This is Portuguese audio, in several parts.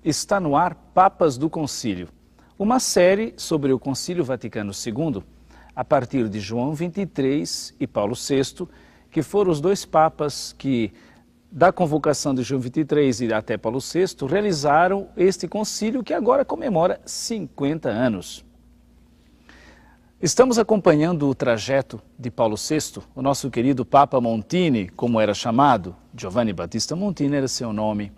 Está no ar Papas do Concílio, uma série sobre o Concílio Vaticano II, a partir de João XXIII e Paulo VI, que foram os dois papas que, da convocação de João XXIII e até Paulo VI, realizaram este concílio que agora comemora 50 anos. Estamos acompanhando o trajeto de Paulo VI, o nosso querido Papa Montini, como era chamado, Giovanni Battista Montini era seu nome.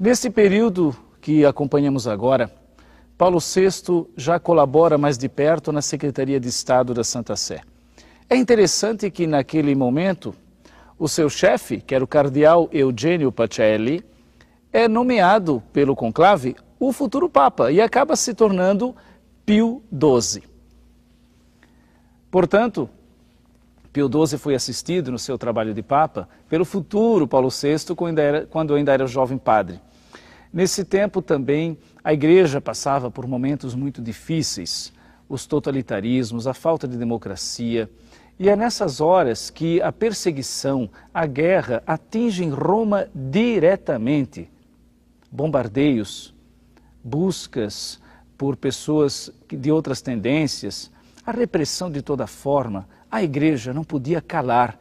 Nesse período que acompanhamos agora, Paulo VI já colabora mais de perto na Secretaria de Estado da Santa Sé. É interessante que naquele momento, o seu chefe, que era o cardeal Eugenio Pacelli, é nomeado pelo conclave o futuro Papa e acaba se tornando Pio XII. Portanto, Pio XII foi assistido no seu trabalho de Papa pelo futuro Paulo VI quando ainda era jovem padre. Nesse tempo também a Igreja passava por momentos muito difíceis, os totalitarismos, a falta de democracia, e é nessas horas que a perseguição, a guerra atingem Roma diretamente. Bombardeios, buscas por pessoas de outras tendências, a repressão de toda forma. A Igreja não podia calar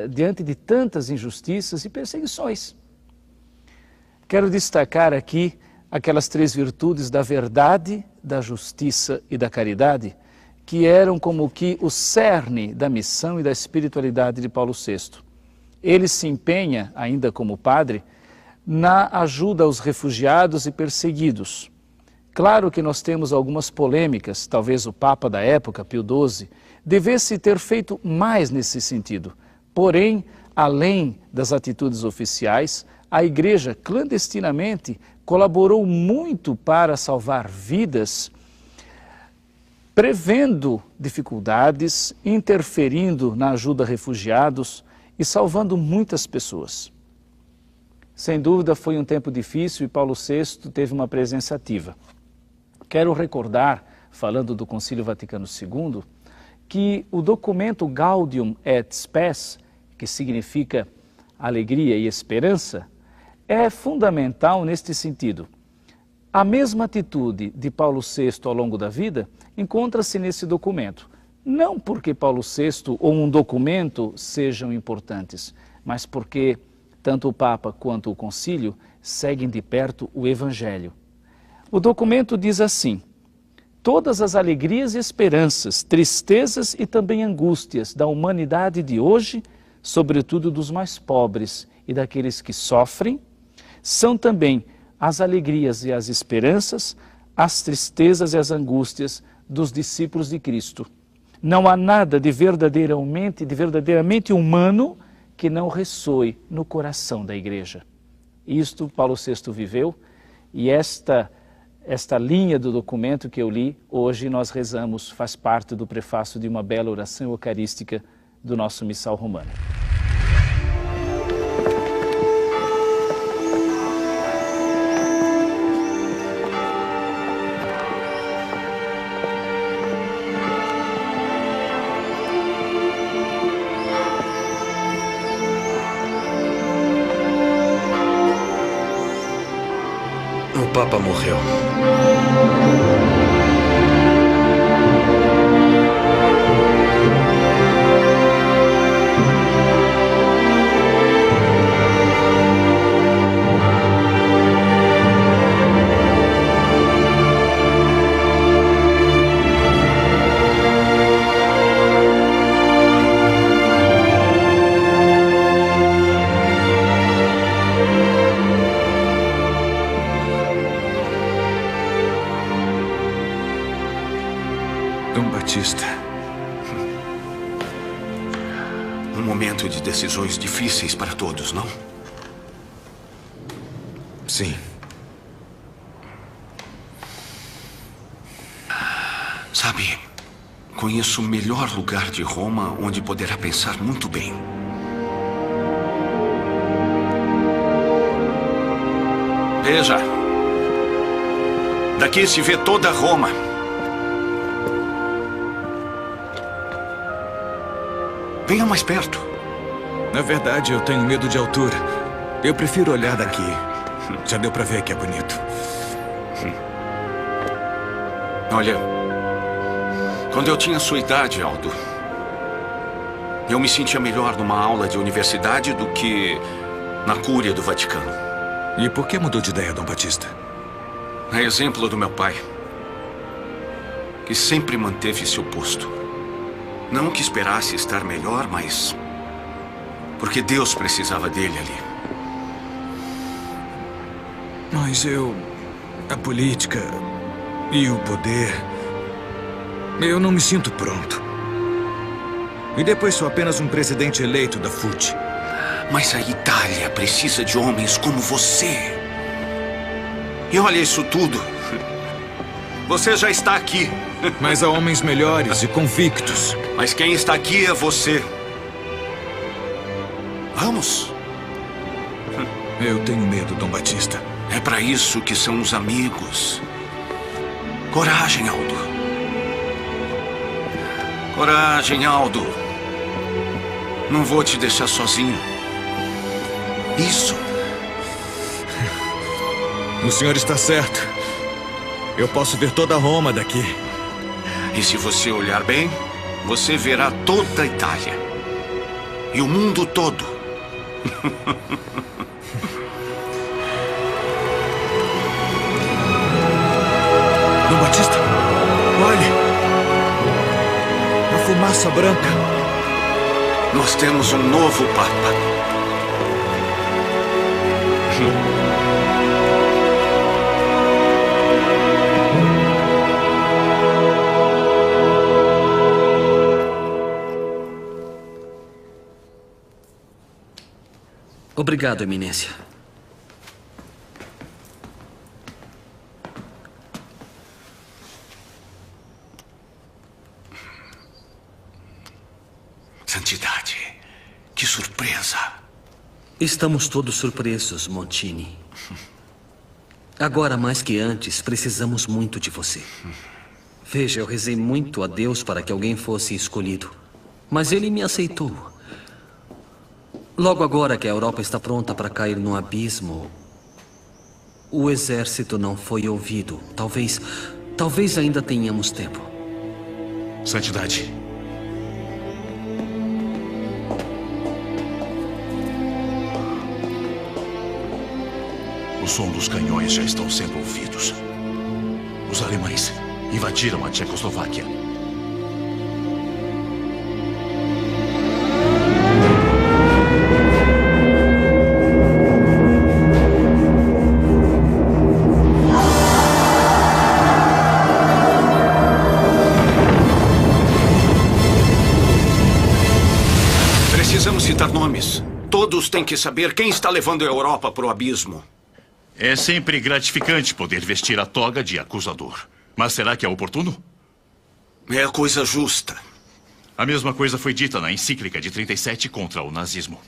diante de tantas injustiças e perseguições. Quero destacar aqui aquelas três virtudes da verdade, da justiça e da caridade, que eram como que o cerne da missão e da espiritualidade de Paulo VI. Ele se empenha, ainda como padre, na ajuda aos refugiados e perseguidos. Claro que nós temos algumas polêmicas, talvez o Papa da época, Pio XII, devesse ter feito mais nesse sentido. Porém, além das atitudes oficiais, a Igreja clandestinamente colaborou muito para salvar vidas, prevendo dificuldades, interferindo na ajuda a refugiados e salvando muitas pessoas. Sem dúvida foi um tempo difícil e Paulo VI teve uma presença ativa. Quero recordar, falando do Concílio Vaticano II, que o documento Gaudium et Spes, que significa alegria e esperança, é fundamental neste sentido. A mesma atitude de Paulo VI ao longo da vida encontra-se nesse documento. Não porque Paulo VI ou um documento sejam importantes, mas porque tanto o Papa quanto o Concílio seguem de perto o Evangelho. O documento diz assim: todas as alegrias e esperanças, tristezas e também angústias da humanidade de hoje, sobretudo dos mais pobres e daqueles que sofrem, são também as alegrias e as esperanças, as tristezas e as angústias dos discípulos de Cristo. Não há nada de verdadeiramente humano que não ressoe no coração da Igreja. Isto Paulo VI viveu e esta linha do documento que eu li, hoje nós rezamos, faz parte do prefácio de uma bela oração eucarística do nosso Missal Romano. O Papa morreu. Dom Batista. Um momento de decisões difíceis para todos, não? Sim. Sabe, conheço o melhor lugar de Roma onde poderá pensar muito bem. Veja. Daqui se vê toda Roma. Venha mais perto. Na verdade, eu tenho medo de altura. Eu prefiro olhar daqui. Já deu pra ver que é bonito. Olha, quando eu tinha sua idade, Aldo, eu me sentia melhor numa aula de universidade do que na cúria do Vaticano. E por que mudou de ideia, Dom Batista? É exemplo do meu pai, que sempre manteve seu posto. Não que esperasse estar melhor, mas porque Deus precisava dele ali. Mas a política e o poder... Eu não me sinto pronto. E depois sou apenas um presidente eleito da FUT. Mas a Itália precisa de homens como você. E olha isso tudo. Você já está aqui. Mas há homens melhores e convictos. Mas quem está aqui é você. Vamos. Eu tenho medo, Dom Batista. É para isso que são os amigos. Coragem, Aldo. Coragem, Aldo. Não vou te deixar sozinho. Isso. O senhor está certo. Eu posso ver toda Roma daqui. E se você olhar bem, você verá toda a Itália. E o mundo todo. Dom Batista, olhe. A fumaça branca. Nós temos um novo Papa. Obrigado, Eminência. Santidade, que surpresa. Estamos todos surpresos, Montini. Agora, mais que antes, precisamos muito de você. Veja, eu rezei muito a Deus para que alguém fosse escolhido. Mas ele me aceitou. Logo agora que a Europa está pronta para cair no abismo, o exército não foi ouvido. Talvez ainda tenhamos tempo. Santidade. O som dos canhões já estão sendo ouvidos. Os alemães invadiram a Tchecoslováquia. Precisamos citar nomes. Todos têm que saber quem está levando a Europa para o abismo. É sempre gratificante poder vestir a toga de acusador. Mas será que é oportuno? É a coisa justa. A mesma coisa foi dita na encíclica de 37 contra o nazismo.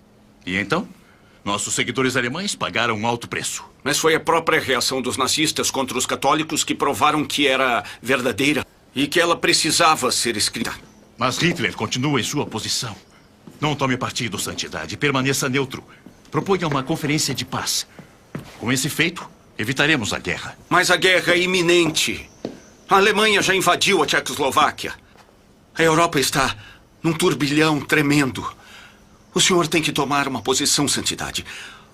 E então? Nossos seguidores alemães pagaram um alto preço. Mas foi a própria reação dos nazistas contra os católicos que provaram que era verdadeira e que ela precisava ser escrita. Mas Hitler continua em sua posição. Não tome partido, Santidade. Permaneça neutro. Proponha uma conferência de paz. Com esse feito, evitaremos a guerra. Mas a guerra é iminente. A Alemanha já invadiu a Tchecoslováquia. A Europa está num turbilhão tremendo. O senhor tem que tomar uma posição, Santidade.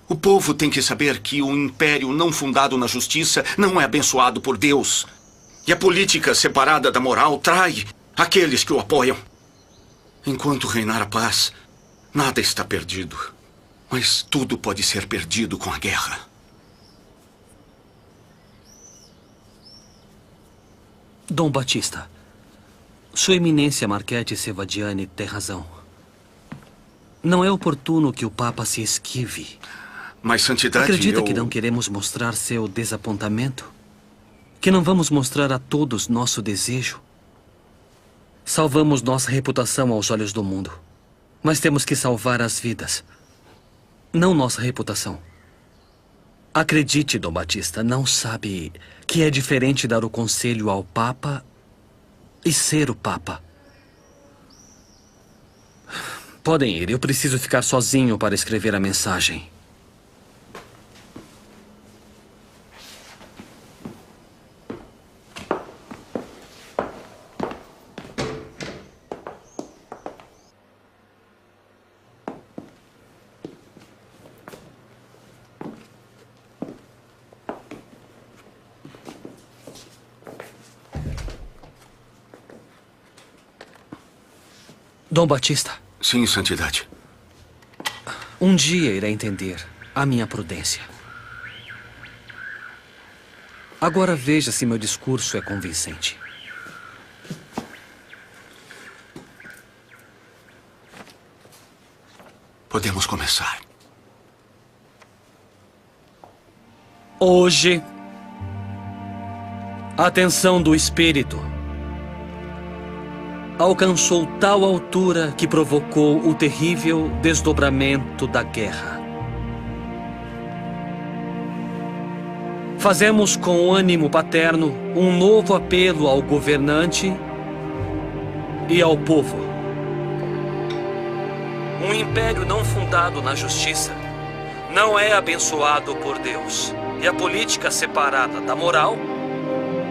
O povo tem que saber que um império não fundado na justiça não é abençoado por Deus. E a política separada da moral trai aqueles que o apoiam. Enquanto reinar a paz, nada está perdido. Mas tudo pode ser perdido com a guerra. Dom Batista, Sua Eminência Marchetti Sevadiani tem razão. Não é oportuno que o Papa se esquive. Mas, Santidade, Acredita que não queremos mostrar seu desapontamento? Que não vamos mostrar a todos nosso desejo? Salvamos nossa reputação aos olhos do mundo. Mas temos que salvar as vidas. Não nossa reputação. Acredite, Dom Batista, não sabe que é diferente dar o conselho ao Papa e ser o Papa. Podem ir, eu preciso ficar sozinho para escrever a mensagem. Dom Batista. Sim, Santidade. Um dia irá entender a minha prudência. Agora veja se meu discurso é convincente. Podemos começar. Hoje, a tensão do espírito alcançou tal altura que provocou o terrível desdobramento da guerra. Fazemos com ânimo paterno um novo apelo ao governante e ao povo. Um império não fundado na justiça não é abençoado por Deus. E a política separada da moral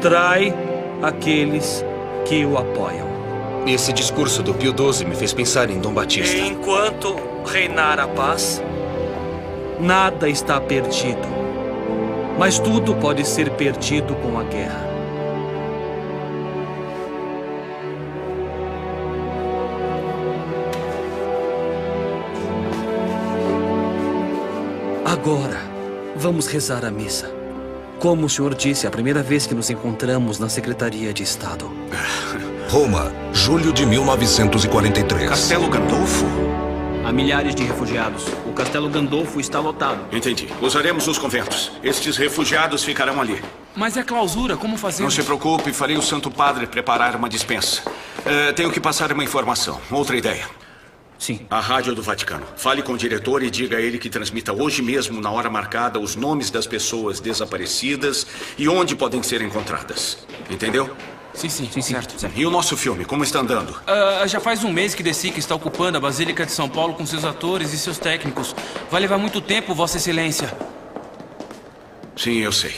trai aqueles que o apoiam. Esse discurso do Pio XII me fez pensar em Dom Batista. E enquanto reinar a paz, nada está perdido. Mas tudo pode ser perdido com a guerra. Agora, vamos rezar a missa. Como o senhor disse, a primeira vez que nos encontramos na Secretaria de Estado. Roma, julho de 1943. Castelo Gandolfo? Há milhares de refugiados. O Castelo Gandolfo está lotado. Entendi. Usaremos os conventos. Estes refugiados ficarão ali. Mas é clausura, como fazemos? Não se preocupe, farei o Santo Padre preparar uma dispensa. Tenho que passar uma informação. Outra ideia. Sim. A Rádio do Vaticano. Fale com o diretor e diga a ele que transmita hoje mesmo, na hora marcada, os nomes das pessoas desaparecidas e onde podem ser encontradas. Entendeu? Sim. Certo. E o nosso filme, como está andando? Já faz um mês que De Sica está ocupando a Basílica de São Paulo com seus atores e seus técnicos. Vai levar muito tempo, Vossa Excelência. Sim, eu sei.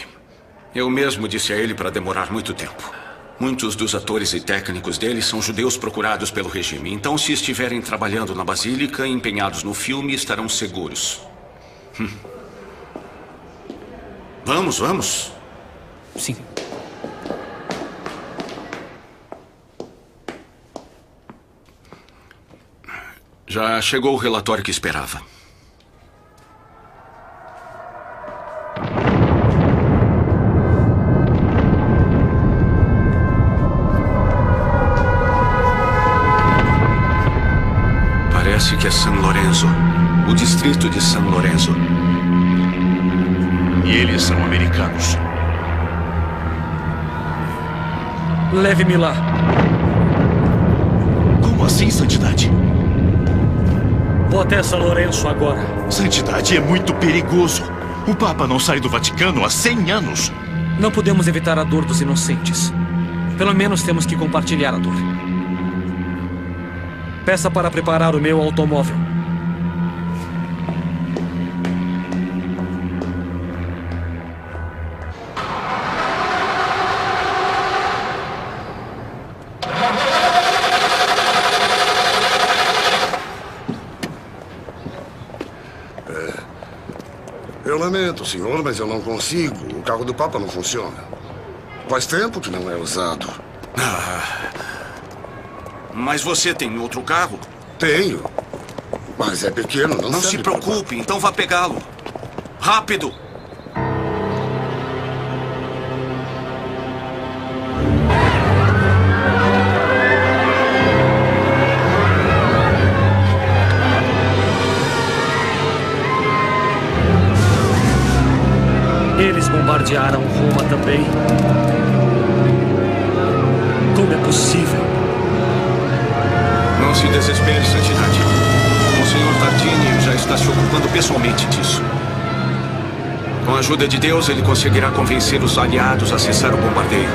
Eu mesmo disse a ele para demorar muito tempo. Muitos dos atores e técnicos dele são judeus procurados pelo regime. Então, se estiverem trabalhando na Basílica, empenhados no filme, estarão seguros. Vamos. Sim. Já chegou o relatório que esperava. Parece que é San Lorenzo. O distrito de San Lorenzo. E eles são americanos. Leve-me lá. Como assim, Santidade? Vou até São Lourenço agora. Santidade, é muito perigoso. O Papa não sai do Vaticano há 100 anos. Não podemos evitar a dor dos inocentes. Pelo menos temos que compartilhar a dor. Peça para preparar o meu automóvel. Eu lamento, senhor, mas eu não consigo. O carro do Papa não funciona. Faz tempo que não é usado. Mas você tem outro carro? Tenho. Mas é pequeno, não Não serve se para o preocupe, então vá pegá-lo. Rápido! Eles bombardearam Roma também. Como é possível? Não se desespere, Santidade. O senhor Tardini já está se ocupando pessoalmente disso. Com a ajuda de Deus, ele conseguirá convencer os aliados a cessar o bombardeio.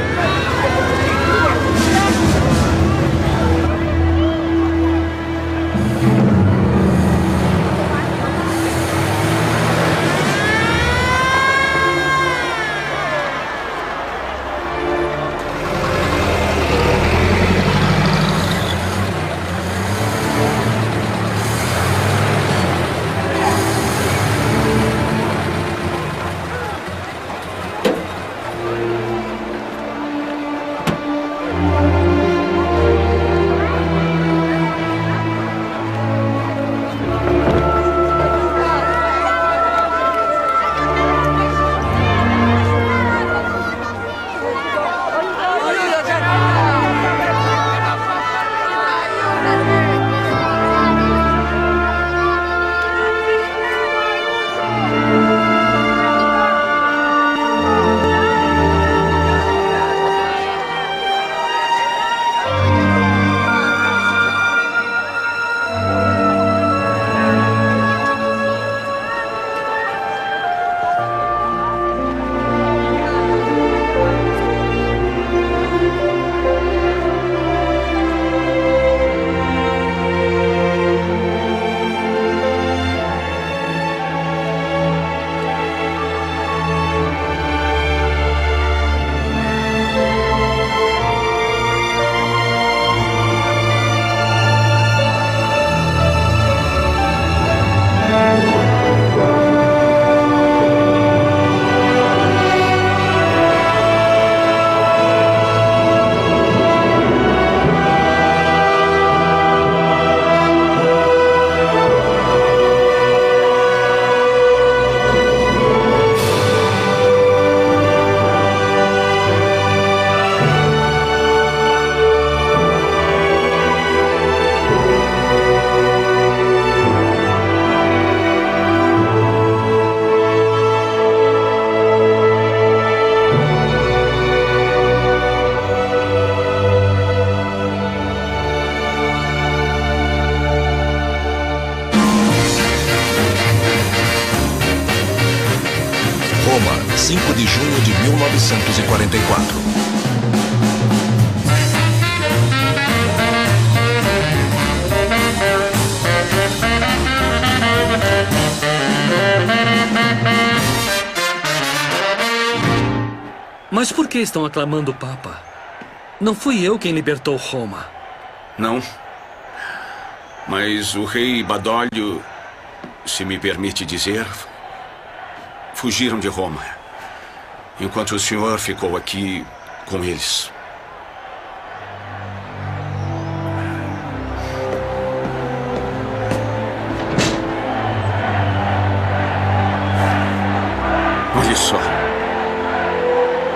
5 de junho de 1944. Mas por que estão aclamando o Papa? Não fui eu quem libertou Roma. Não. Mas o rei Badoglio, se me permite dizer, fugiram de Roma, enquanto o senhor ficou aqui com eles. Olhe só.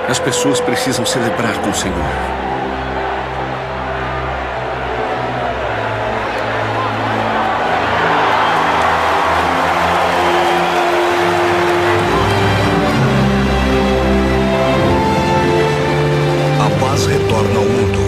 As pessoas precisam celebrar com o Senhor. A paz retorna ao mundo.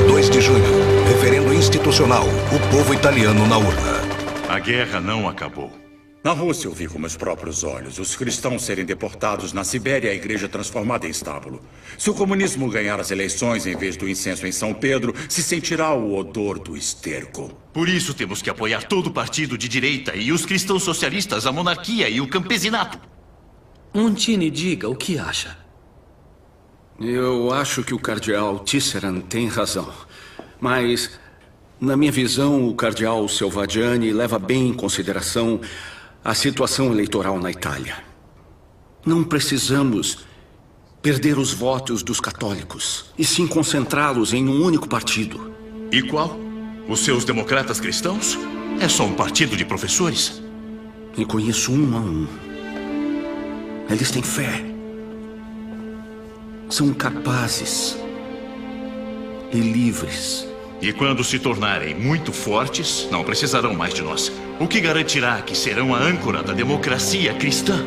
2 de junho. Referendo institucional. O povo italiano na urna. A guerra não acabou. Na Rússia, eu vi com meus próprios olhos os cristãos serem deportados. Na Sibéria, a igreja transformada em estábulo. Se o comunismo ganhar as eleições em vez do incenso em São Pedro, se sentirá o odor do esterco. Por isso temos que apoiar todo partido de direita e os cristãos socialistas, a monarquia e o campesinato. Montini, diga o que acha. Eu acho que o cardeal Tisserand tem razão. Mas, na minha visão, o cardeal Selvaggiani leva bem em consideração a situação eleitoral na Itália. Não precisamos perder os votos dos católicos, e sim concentrá-los em um único partido. E qual? Os seus democratas cristãos? É só um partido de professores? E conheço um a um. Eles têm fé. São capazes e livres. E quando se tornarem muito fortes, não precisarão mais de nós. O que garantirá que serão a âncora da democracia cristã?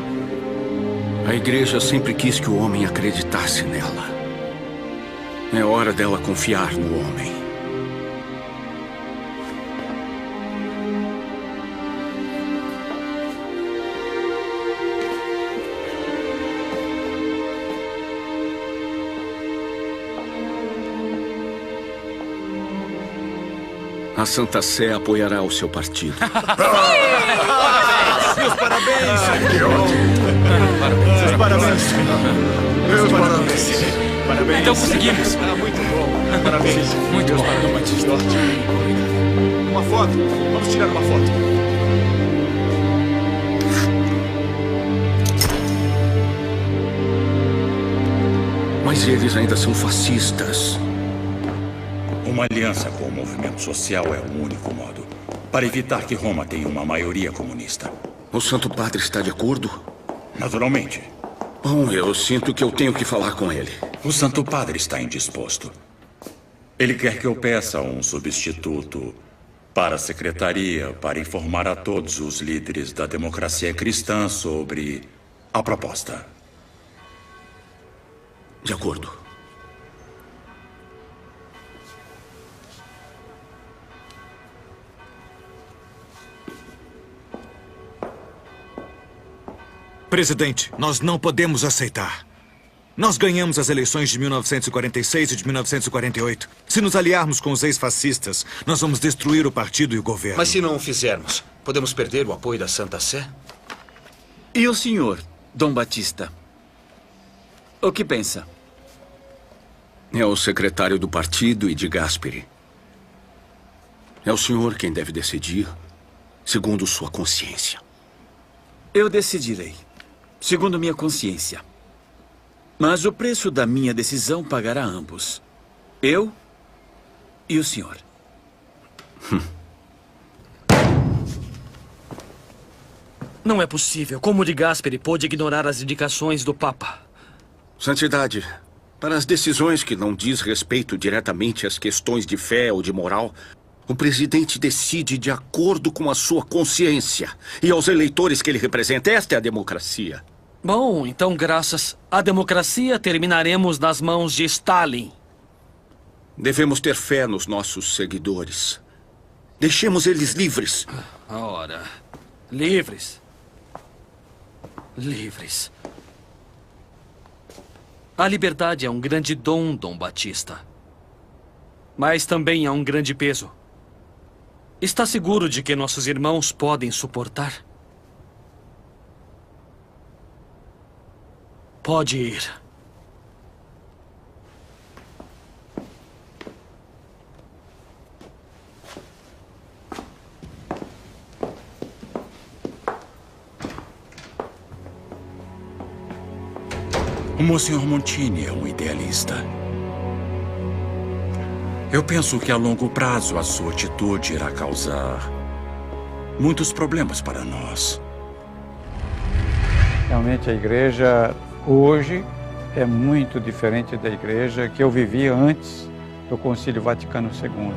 A igreja sempre quis que o homem acreditasse nela. É hora dela confiar no homem. A Santa Sé apoiará o seu partido. Meus parabéns! Que ótimo! Meus parabéns! Meus parabéns! Parabéns! Então conseguimos! Muito bom! Parabéns! Muito bom! Batista, ótimo! Uma foto! Vamos tirar uma foto! Mas eles ainda são fascistas. Uma aliança com o movimento social é o único modo para evitar que Roma tenha uma maioria comunista. O Santo Padre está de acordo? Naturalmente. Bom, eu sinto que eu tenho que falar com ele. O Santo Padre está indisposto. Ele quer que eu peça um substituto para a secretaria para informar a todos os líderes da democracia cristã sobre a proposta. De acordo. Presidente, nós não podemos aceitar. Nós ganhamos as eleições de 1946 e de 1948. Se nos aliarmos com os ex-fascistas, nós vamos destruir o partido e o governo. Mas se não o fizermos, podemos perder o apoio da Santa Sé? E o senhor, Dom Batista? O que pensa? É o secretário do partido e de Gasperi. É o senhor quem deve decidir, segundo sua consciência. Eu decidirei, segundo minha consciência. Mas o preço da minha decisão pagará ambos. Eu e o senhor. Não é possível. Como de Gasperi pôde ignorar as indicações do Papa? Santidade, para as decisões que não diz respeito diretamente às questões de fé ou de moral, o presidente decide de acordo com a sua consciência e aos eleitores que ele representa. Esta é a democracia. Bom, então graças à democracia terminaremos nas mãos de Stalin. Devemos ter fé nos nossos seguidores. Deixemos eles livres. Ora, livres. Livres. A liberdade é um grande dom, Dom Batista. Mas também é um grande peso. Está seguro de que nossos irmãos podem suportar? Pode ir. O Monsenhor Montini é um idealista. Eu penso que a longo prazo a sua atitude irá causar muitos problemas para nós. Realmente a igreja hoje é muito diferente da igreja que eu vivia antes do Concílio Vaticano II.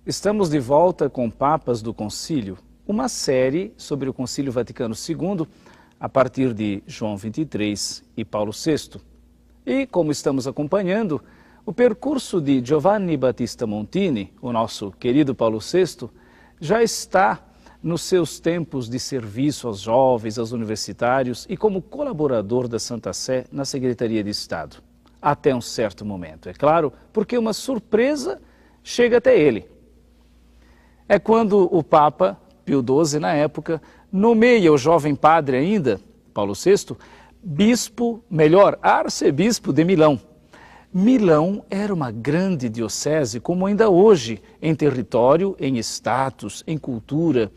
Estamos de volta com Papas do Concílio, uma série sobre o Concílio Vaticano II a partir de João XXIII e Paulo VI. E, como estamos acompanhando, o percurso de Giovanni Battista Montini, o nosso querido Paulo VI, já está nos seus tempos de serviço aos jovens, aos universitários e como colaborador da Santa Sé na Secretaria de Estado. Até um certo momento, é claro, porque uma surpresa chega até ele. É quando o Papa Pio XII, na época, nomeia o jovem padre ainda, Paulo VI, arcebispo de Milão. Milão era uma grande diocese, como ainda hoje, em território, em status, em cultura,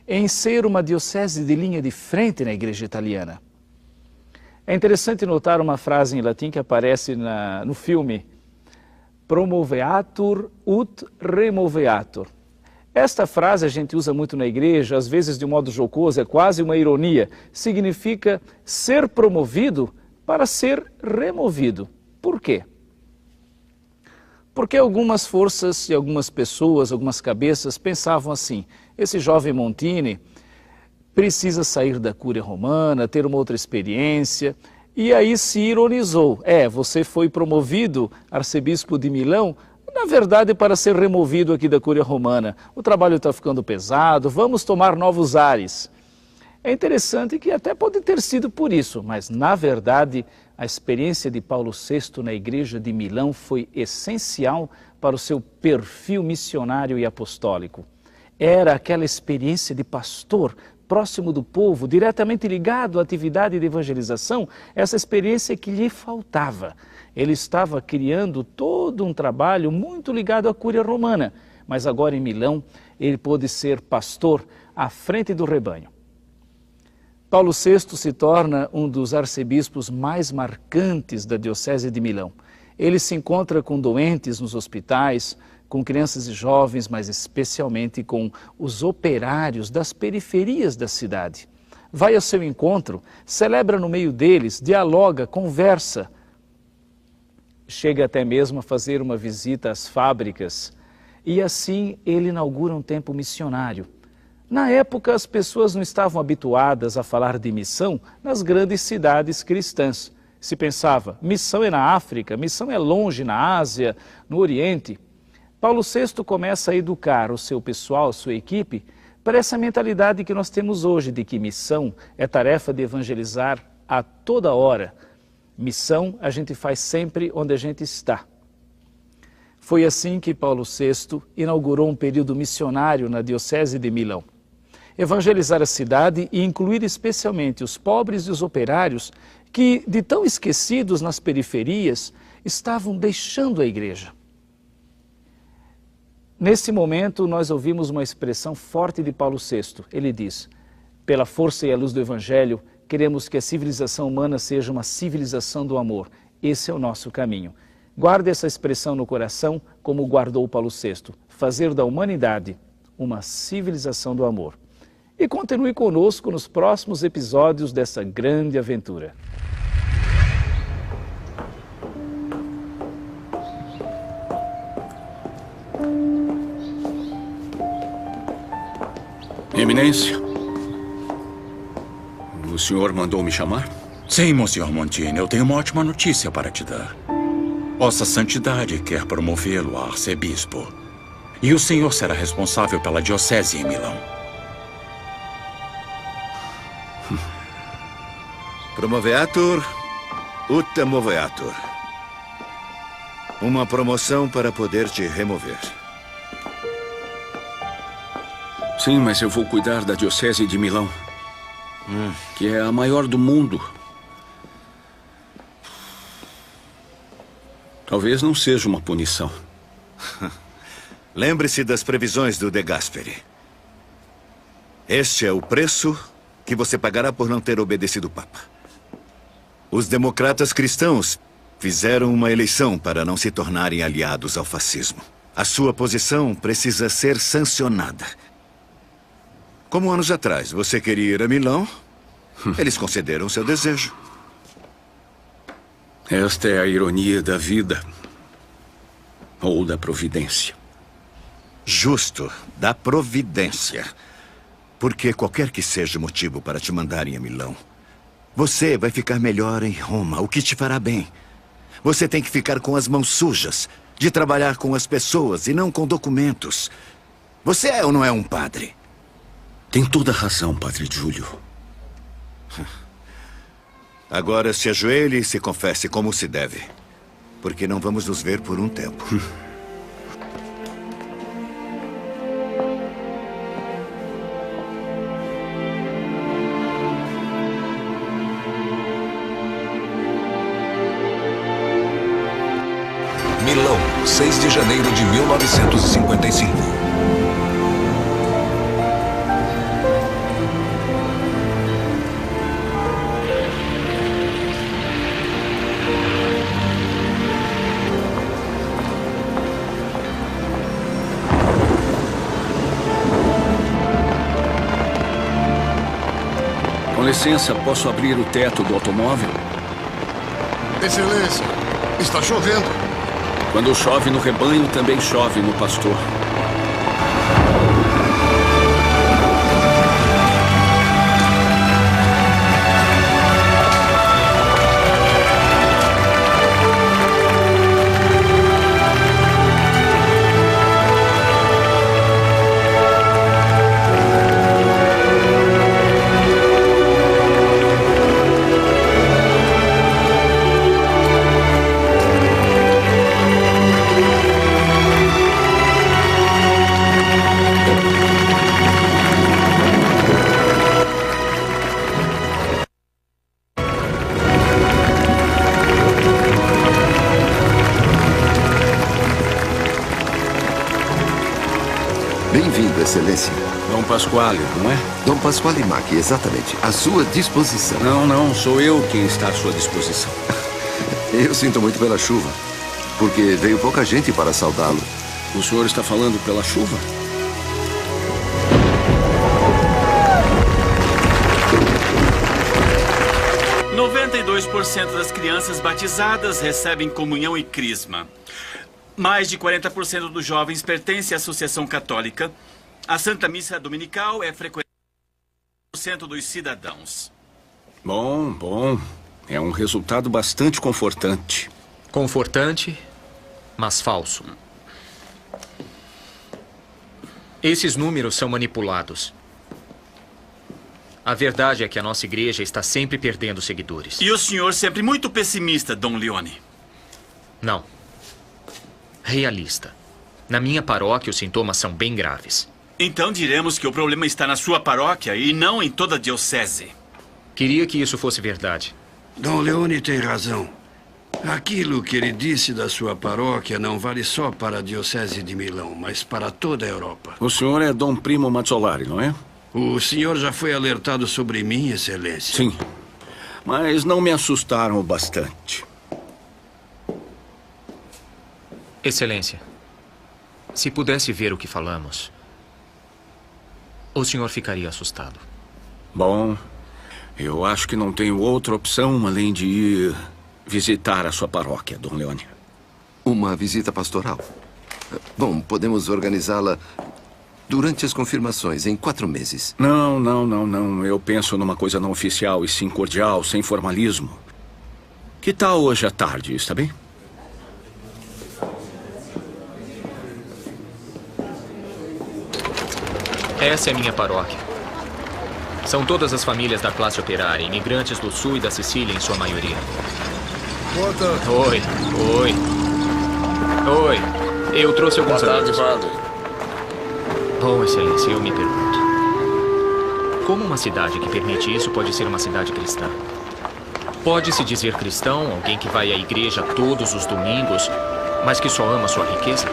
em ser uma diocese de linha de frente na igreja italiana. É interessante notar uma frase em latim que aparece no filme Promoveatur ut removeatur. Esta frase a gente usa muito na igreja, às vezes de um modo jocoso, é quase uma ironia. Significa ser promovido para ser removido. Por quê? Porque algumas forças e algumas pessoas, algumas cabeças pensavam assim: esse jovem Montini precisa sair da cúria romana, ter uma outra experiência. E aí se ironizou: você foi promovido arcebispo de Milão, na verdade para ser removido aqui da cúria romana. O trabalho está ficando pesado, vamos tomar novos ares. É interessante que até pode ter sido por isso, mas na verdade a experiência de Paulo VI na igreja de Milão foi essencial para o seu perfil missionário e apostólico. Era aquela experiência de pastor, próximo do povo, diretamente ligado à atividade de evangelização, essa experiência que lhe faltava. Ele estava criando todo um trabalho muito ligado à cúria romana, mas agora em Milão ele pôde ser pastor à frente do rebanho. Paulo VI se torna um dos arcebispos mais marcantes da diocese de Milão. Ele se encontra com doentes nos hospitais, com crianças e jovens, mas especialmente com os operários das periferias da cidade. Vai ao seu encontro, celebra no meio deles, dialoga, conversa. Chega até mesmo a fazer uma visita às fábricas e assim ele inaugura um tempo missionário. Na época as pessoas não estavam habituadas a falar de missão nas grandes cidades cristãs. Se pensava, missão é na África, missão é longe na Ásia, no Oriente. Paulo VI começa a educar o seu pessoal, sua equipe, para essa mentalidade que nós temos hoje de que missão é tarefa de evangelizar a toda hora. Missão a gente faz sempre onde a gente está. Foi assim que Paulo VI inaugurou um período missionário na diocese de Milão. Evangelizar a cidade e incluir especialmente os pobres e os operários que, de tão esquecidos nas periferias, estavam deixando a igreja. Nesse momento, nós ouvimos uma expressão forte de Paulo VI. Ele diz: pela força e a luz do Evangelho, queremos que a civilização humana seja uma civilização do amor. Esse é o nosso caminho. Guarde essa expressão no coração, como guardou Paulo VI. Fazer da humanidade uma civilização do amor. E continue conosco nos próximos episódios dessa grande aventura. Eminência, o senhor mandou me chamar? Sim, Monsenhor Montini, eu tenho uma ótima notícia para te dar. Vossa Santidade quer promovê-lo a arcebispo. E o senhor será responsável pela diocese em Milão. Promoveatur, ut moveatur. Uma promoção para poder te remover. Sim, mas eu vou cuidar da diocese de Milão, que é a maior do mundo. Talvez não seja uma punição. Lembre-se das previsões do De Gasperi. Este é o preço que você pagará por não ter obedecido o Papa. Os democratas cristãos fizeram uma eleição para não se tornarem aliados ao fascismo. A sua posição precisa ser sancionada. Como anos atrás você queria ir a Milão, eles concederam seu desejo. Esta é a ironia da vida. Ou da providência. Justo, da providência. Porque qualquer que seja o motivo para te mandarem a Milão, você vai ficar melhor em Roma, o que te fará bem. Você tem que ficar com as mãos sujas, de trabalhar com as pessoas e não com documentos. Você é ou não é um padre? Tem toda a razão, Padre Júlio. Agora se ajoelhe e se confesse como se deve. Porque não vamos nos ver por um tempo. Milão, 6 de janeiro de 1955. Com licença, posso abrir o teto do automóvel? Excelência, está chovendo. Quando chove no rebanho, também chove no pastor. Bem-vindo, Excelência. Dom Pasquale, não é? Dom Pasquale Macchi, exatamente. À sua disposição. Não, sou eu quem está à sua disposição. Eu sinto muito pela chuva, porque veio pouca gente para saudá-lo. O senhor está falando pela chuva? – 92% das crianças batizadas recebem comunhão e crisma. Mais de 40% dos jovens pertencem à Associação Católica. A Santa Missa Dominical é frequentada por 100% dos cidadãos. Bom. É um resultado bastante confortante. Confortante, mas falso. Esses números são manipulados. A verdade é que a nossa igreja está sempre perdendo seguidores. E o senhor sempre muito pessimista, Dom Leone. Não. Realista. Na minha paróquia, os sintomas são bem graves. Então diremos que o problema está na sua paróquia e não em toda a diocese. Queria que isso fosse verdade. Dom Leone tem razão. Aquilo que ele disse da sua paróquia não vale só para a diocese de Milão, mas para toda a Europa. O senhor é Dom Primo Mazzolari, não é? O senhor já foi alertado sobre mim, Excelência? Sim, mas não me assustaram bastante. Excelência, se pudesse ver o que falamos, o senhor ficaria assustado. Bom, eu acho que não tenho outra opção além de ir visitar a sua paróquia, Dom Leone. Uma visita pastoral? Bom, podemos organizá-la durante as confirmações, em 4 meses. Não. Eu penso numa coisa não oficial e sim cordial, sem formalismo. Que tal hoje à tarde, está bem? Essa é minha paróquia. São todas as famílias da classe operária, imigrantes do sul e da Sicília em sua maioria. Oi. Eu trouxe alguns amigos. Boa tarde, padre. Oh, excelência, eu me pergunto. Como uma cidade que permite isso pode ser uma cidade cristã? Pode-se dizer cristão alguém que vai à igreja todos os domingos, mas que só ama sua riqueza?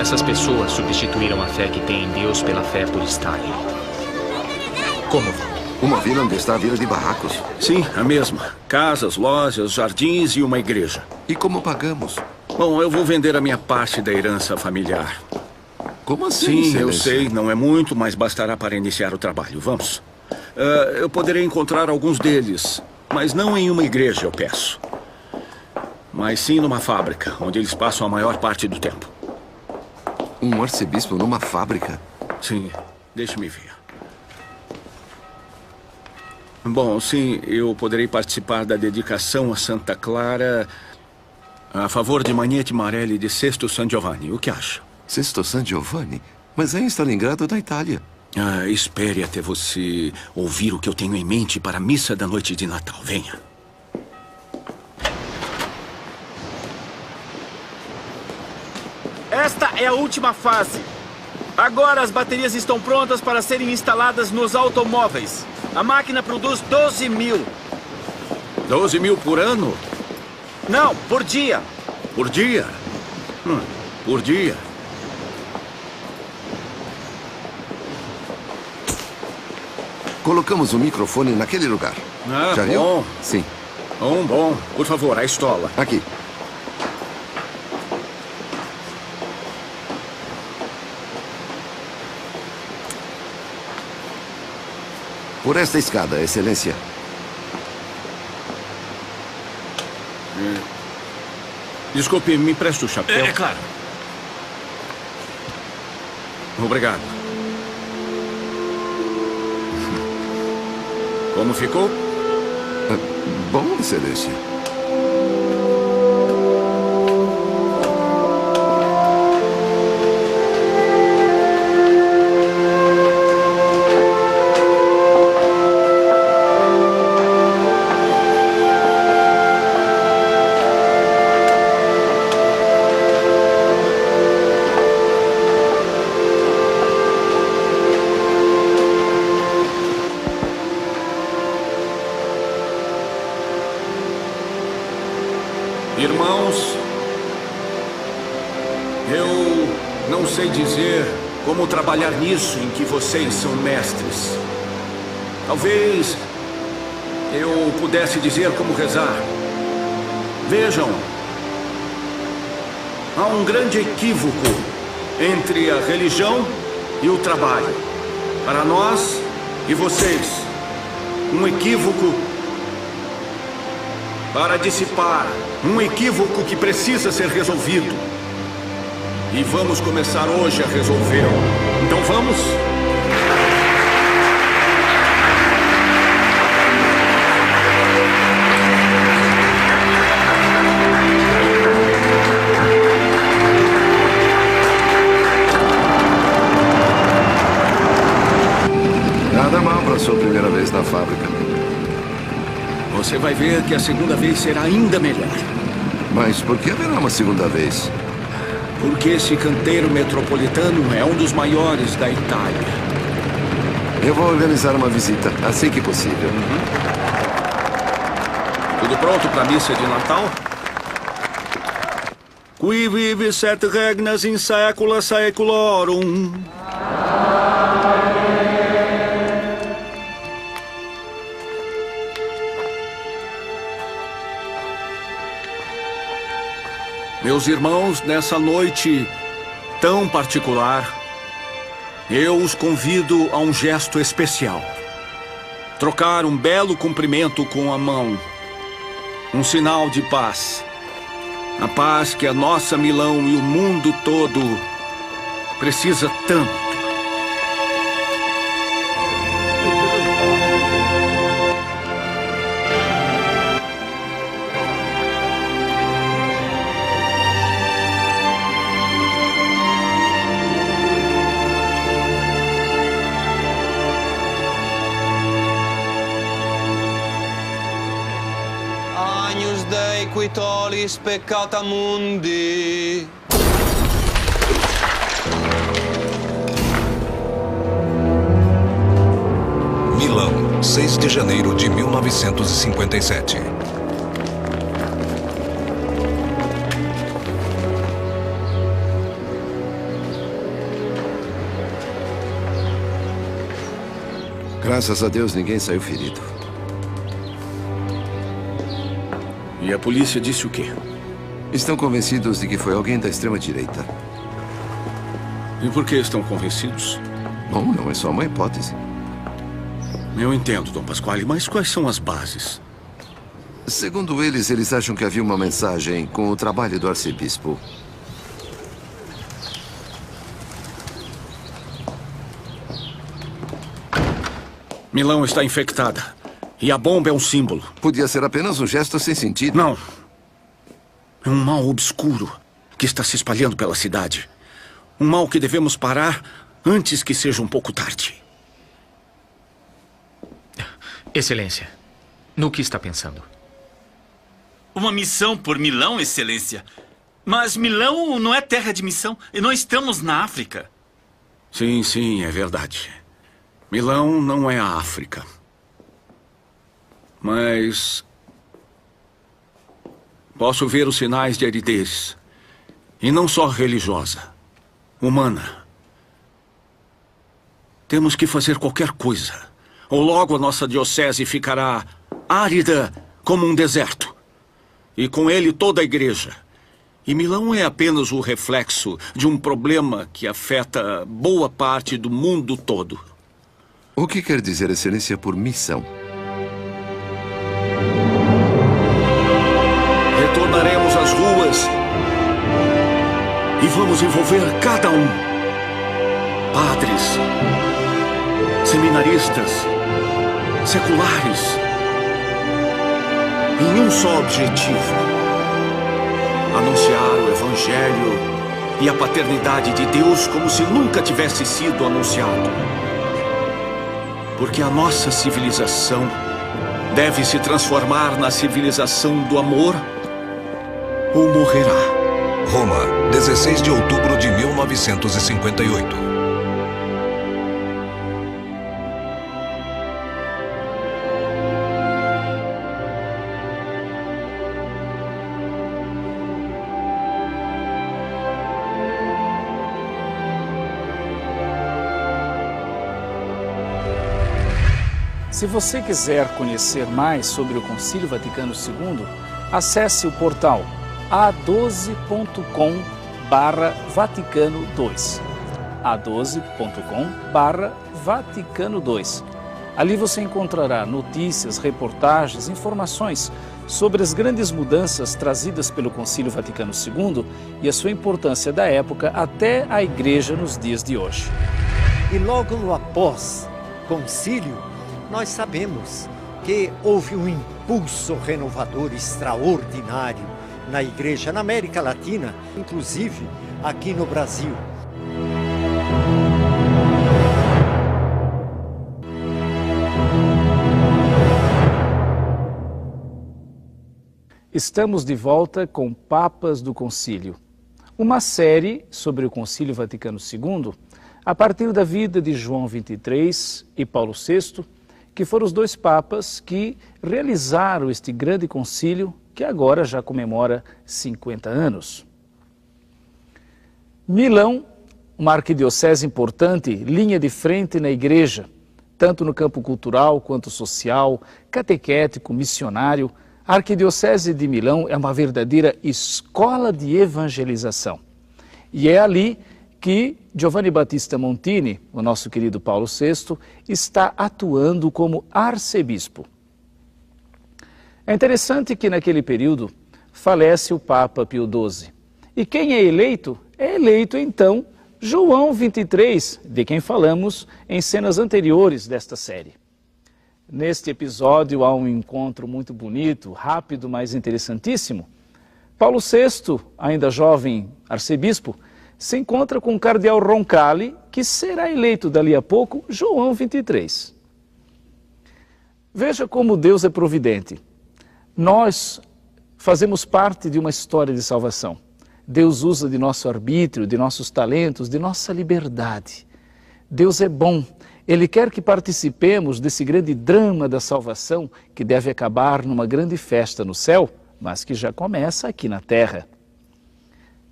Essas pessoas substituíram a fé que têm em Deus pela fé por Stalin. Como vão? Uma vila onde está a vila de barracos. Sim, a mesma. Casas, lojas, jardins e uma igreja. E como pagamos? Bom, eu vou vender a minha parte da herança familiar. Como assim, Sim, eu excelência? sei, não é muito, mas bastará para iniciar o trabalho. Vamos. Eu poderei encontrar alguns deles, mas não em uma igreja, eu peço. Mas sim numa fábrica, onde eles passam a maior parte do tempo. Um arcebispo numa fábrica? Sim, deixe-me ver. Bom, sim, eu poderei participar da dedicação a Santa Clara a favor de Magnete Marelli de Sesto San Giovanni. O que acha? Sesto San Giovanni? Mas é em Stalingrado, da Itália. Espere até você ouvir o que eu tenho em mente para a missa da noite de Natal. Venha. Esta é a última fase. Agora as baterias estão prontas para serem instaladas nos automóveis. A máquina produz 12 mil. 12 mil por ano? Não, por dia. Por dia? Por dia. Colocamos o microfone naquele lugar. Já viu? Bom. Sim. Bom. Por favor, a estola. Aqui. Por esta escada, excelência. Desculpe, me empresta o chapéu? É claro. Obrigado. Como ficou? Bom, excelência. Irmãos, eu não sei dizer como trabalhar nisso em que vocês são mestres. Talvez eu pudesse dizer como rezar. Vejam, há um grande equívoco entre a religião e o trabalho. Para nós e vocês, um equívoco para dissipar, um equívoco que precisa ser resolvido. E vamos começar hoje a resolvê-lo. Então vamos? Nada mal para sua primeira vez na fábrica. Você vai ver que a segunda vez será ainda melhor. Mas por que haverá uma segunda vez? Porque esse canteiro metropolitano é um dos maiores da Itália. Eu vou organizar uma visita assim que possível. Tudo pronto para a missa de Natal? Qui vive et regnas in saecula saeculorum. Meus irmãos, nessa noite tão particular, eu os convido a um gesto especial. trocar um belo cumprimento com a mão. Um sinal de paz. A paz que a nossa Milão e o mundo todo precisa tanto. Agnus Dei qui tollis peccata mundi. Milão, 6 de janeiro de 1957. Graças a Deus, ninguém saiu ferido. E a polícia disse o quê? Estão convencidos de que foi alguém da extrema-direita. E por que estão convencidos? Bom, não é só uma hipótese. Eu entendo, Dom Pasquale, mas quais são as bases? Segundo eles acham que havia uma mensagem com o trabalho do arcebispo. Milão está infectada. E a bomba é um símbolo. Podia ser apenas um gesto sem sentido. Não. É um mal obscuro que está se espalhando pela cidade. Um mal que devemos parar antes que seja um pouco tarde. Excelência, no que está pensando? Uma missão por Milão, Excelência. Mas Milão não é terra de missão. E não estamos na África. Sim, sim, é verdade. Milão não é a África. Mas posso ver os sinais de aridez. E não só religiosa, humana. Temos que fazer qualquer coisa. Ou logo a nossa diocese ficará árida como um deserto. E com ele toda a igreja. E Milão é apenas o reflexo de um problema que afeta boa parte do mundo todo. O que quer dizer, Excelência, por missão? Retornaremos às ruas e vamos envolver cada um. Padres, seminaristas, seculares, em um só objetivo: anunciar o Evangelho e a paternidade de Deus como se nunca tivesse sido anunciado. Porque a nossa civilização deve se transformar na civilização do amor ou morrerá. Roma, 16 de outubro de 1958. Se você quiser conhecer mais sobre o Concílio Vaticano II, acesse o portal a12.com/Vaticano2. a12.com/Vaticano2. Ali você encontrará notícias, reportagens, informações sobre as grandes mudanças trazidas pelo Concílio Vaticano II e a sua importância da época até a Igreja nos dias de hoje. E logo no após-concílio, nós sabemos que houve um impulso renovador extraordinário na Igreja, na América Latina, inclusive aqui no Brasil. Estamos de volta com Papas do Concílio, uma série sobre o Concílio Vaticano II, a partir da vida de João XXIII e Paulo VI, que foram os dois papas que realizaram este grande concílio, que agora já comemora 50 anos. Milão, uma arquidiocese importante, linha de frente na igreja, tanto no campo cultural quanto social, catequético, missionário. A arquidiocese de Milão é uma verdadeira escola de evangelização. E é ali que Giovanni Battista Montini, o nosso querido Paulo VI, está atuando como arcebispo. É interessante que naquele período falece o Papa Pio XII. E quem é eleito? É eleito então João XXIII, de quem falamos em cenas anteriores desta série. Neste episódio há um encontro muito bonito, rápido, mas interessantíssimo. Paulo VI, ainda jovem arcebispo, se encontra com o cardeal Roncalli, que será eleito dali a pouco João XXIII. Veja como Deus é providente. Nós fazemos parte de uma história de salvação. Deus usa de nosso arbítrio, de nossos talentos, de nossa liberdade. Deus é bom. Ele quer que participemos desse grande drama da salvação que deve acabar numa grande festa no céu, mas que já começa aqui na terra.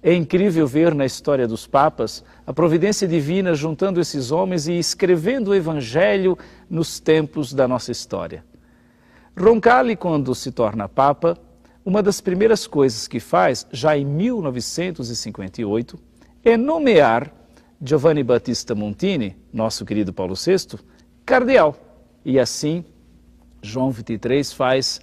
É incrível ver na história dos papas a providência divina juntando esses homens e escrevendo o evangelho nos tempos da nossa história. Roncalli, quando se torna papa, uma das primeiras coisas que faz, já em 1958, é nomear Giovanni Battista Montini, nosso querido Paulo VI, cardeal. E assim, João XXIII faz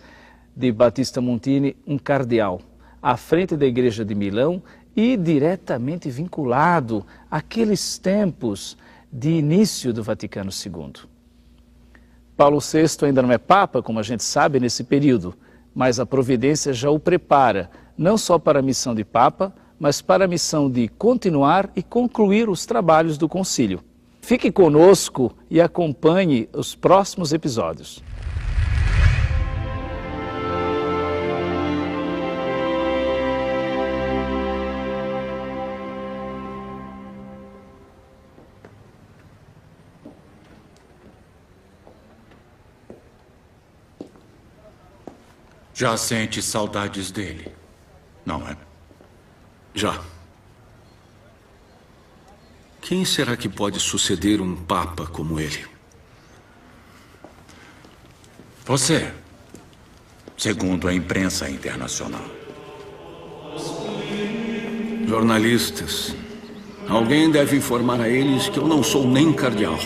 de Battista Montini um cardeal, à frente da Igreja de Milão e diretamente vinculado àqueles tempos de início do Vaticano II. Paulo VI ainda não é Papa, como a gente sabe, nesse período, mas a providência já o prepara, não só para a missão de Papa, mas para a missão de continuar e concluir os trabalhos do concílio. Fique conosco e acompanhe os próximos episódios. Já sente saudades dele, não é? Já. Quem será que pode suceder um papa como ele? Você, segundo a imprensa internacional. Jornalistas. Alguém deve informar a eles que eu não sou nem cardeal.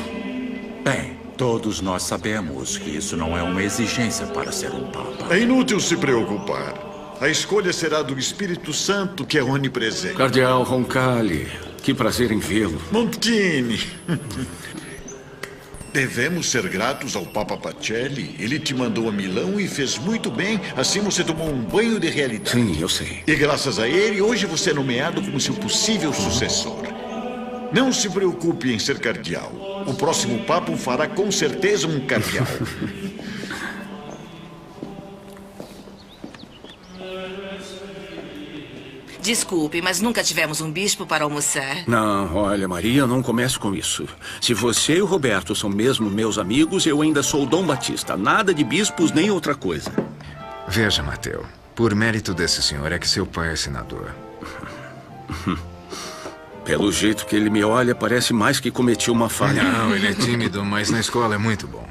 Bem, todos nós sabemos que isso não é uma exigência para ser um papa. É inútil se preocupar. A escolha será do Espírito Santo, que é onipresente. Cardeal Roncalli, que prazer em vê-lo. Montini. Devemos ser gratos ao Papa Pacelli. Ele te mandou a Milão e fez muito bem. Assim você tomou um banho de realidade. Sim, eu sei. E graças a ele, hoje você é nomeado como seu possível sucessor. Não se preocupe em ser cardeal. O próximo Papa o fará com certeza um cardeal. Desculpe, mas nunca tivemos um bispo para almoçar. Não, olha, Maria, não comece com isso. Se você e o Roberto são mesmo meus amigos, eu ainda sou Dom Batista. Nada de bispos nem outra coisa. Veja, Mateu, por mérito desse senhor é que seu pai é senador. Pelo jeito que ele me olha, parece mais que cometi uma falha. Não, ele é tímido, mas na escola é muito bom.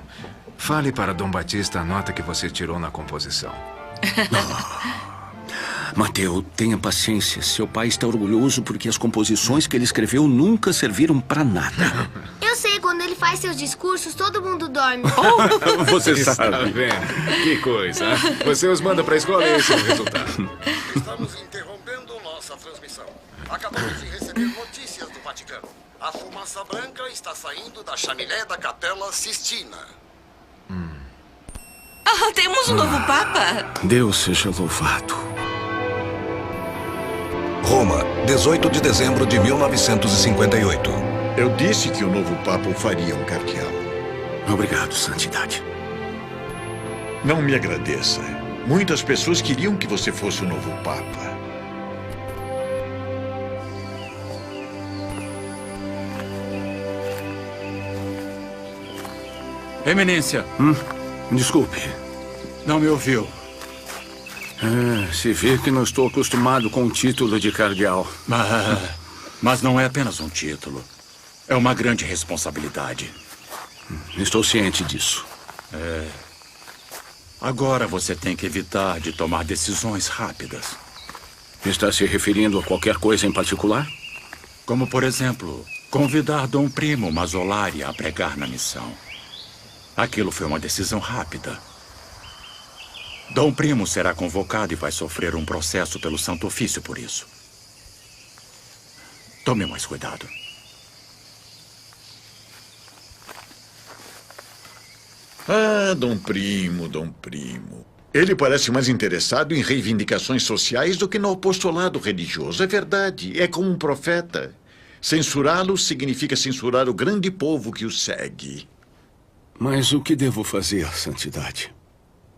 Fale para Dom Batista a nota que você tirou na composição. Mateu, tenha paciência. Seu pai está orgulhoso porque as composições que ele escreveu nunca serviram para nada. Eu sei, quando ele faz seus discursos, todo mundo dorme. Você Está sabe. vendo? Que coisa. Você os manda para a escola e esse é o resultado. Estamos interrompendo nossa transmissão. Acabamos de receber notícias do Vaticano. A fumaça branca está saindo da chaminé da Capela Sistina. Temos um novo Papa. Deus seja louvado. Roma, 18 de dezembro de 1958. Eu disse que o novo Papa o faria um cardeal. Obrigado, Santidade. Não me agradeça. Muitas pessoas queriam que você fosse o novo Papa. Eminência. Desculpe. Não me ouviu. Se vê que não estou acostumado com o título de cardeal. Mas não é apenas um título. É uma grande responsabilidade. Estou ciente disso. Agora você tem que evitar de tomar decisões rápidas. Está se referindo a qualquer coisa em particular? Como, por exemplo, convidar Dom Primo Mazzolari a pregar na missão. Aquilo foi uma decisão rápida. Dom Primo será convocado e vai sofrer um processo pelo Santo Ofício por isso. Tome mais cuidado. Ah, Dom Primo, Dom Primo. Ele parece mais interessado em reivindicações sociais do que no apostolado religioso. É verdade, é como um profeta. Censurá-lo significa censurar o grande povo que o segue. Mas o que devo fazer, Santidade?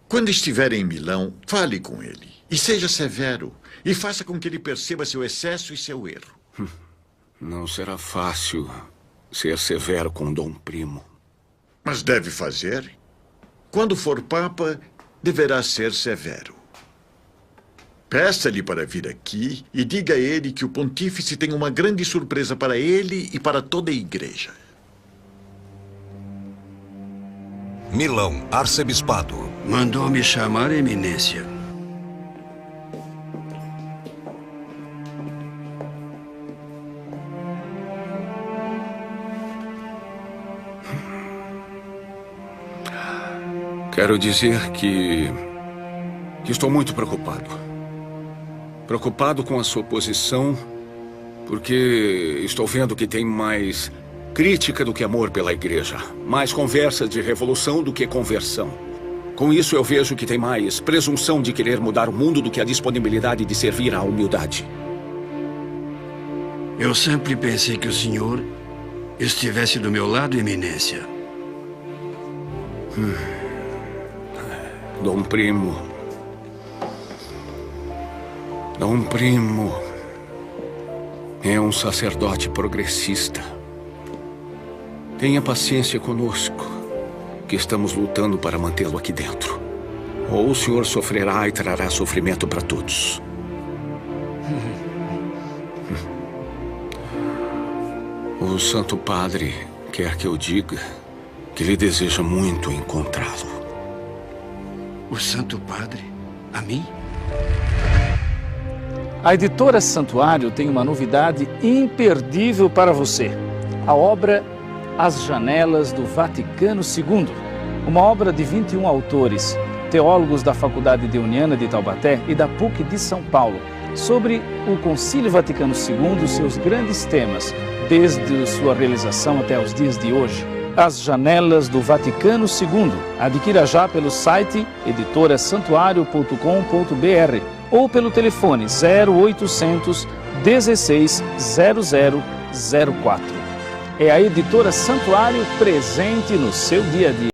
Quando estiver em Milão, fale com ele. E seja severo. E faça com que ele perceba seu excesso e seu erro. Não será fácil ser severo com Dom Primo. Mas deve fazer. Quando for Papa, deverá ser severo. Peça-lhe para vir aqui e diga a ele que o pontífice tem uma grande surpresa para ele e para toda a igreja. Milão, arcebispado. Mandou-me chamar, Eminência. Quero dizer que estou muito preocupado. Preocupado com a sua posição, porque estou vendo que tem mais crítica do que amor pela igreja. Mais conversa de revolução do que conversão. Com isso eu vejo que tem mais presunção de querer mudar o mundo do que a disponibilidade de servir à humildade. Eu sempre pensei que o senhor estivesse do meu lado, Eminência. Dom Primo. Dom Primo é um sacerdote progressista. Tenha paciência conosco, que estamos lutando para mantê-lo aqui dentro. Ou o senhor sofrerá e trará sofrimento para todos. O Santo Padre quer que eu diga que ele deseja muito encontrá-lo. O Santo Padre? A mim? A editora Santuário tem uma novidade imperdível para você. A obra As Janelas do Vaticano II. Uma obra de 21 autores, teólogos da Faculdade Deuniana de Taubaté e da PUC de São Paulo, sobre o Concílio Vaticano II e seus grandes temas, desde sua realização até os dias de hoje. As Janelas do Vaticano II. Adquira já pelo site editorasantuario.com.br ou pelo telefone 0800 16 0004. É a Editora Santuário presente no seu dia a dia.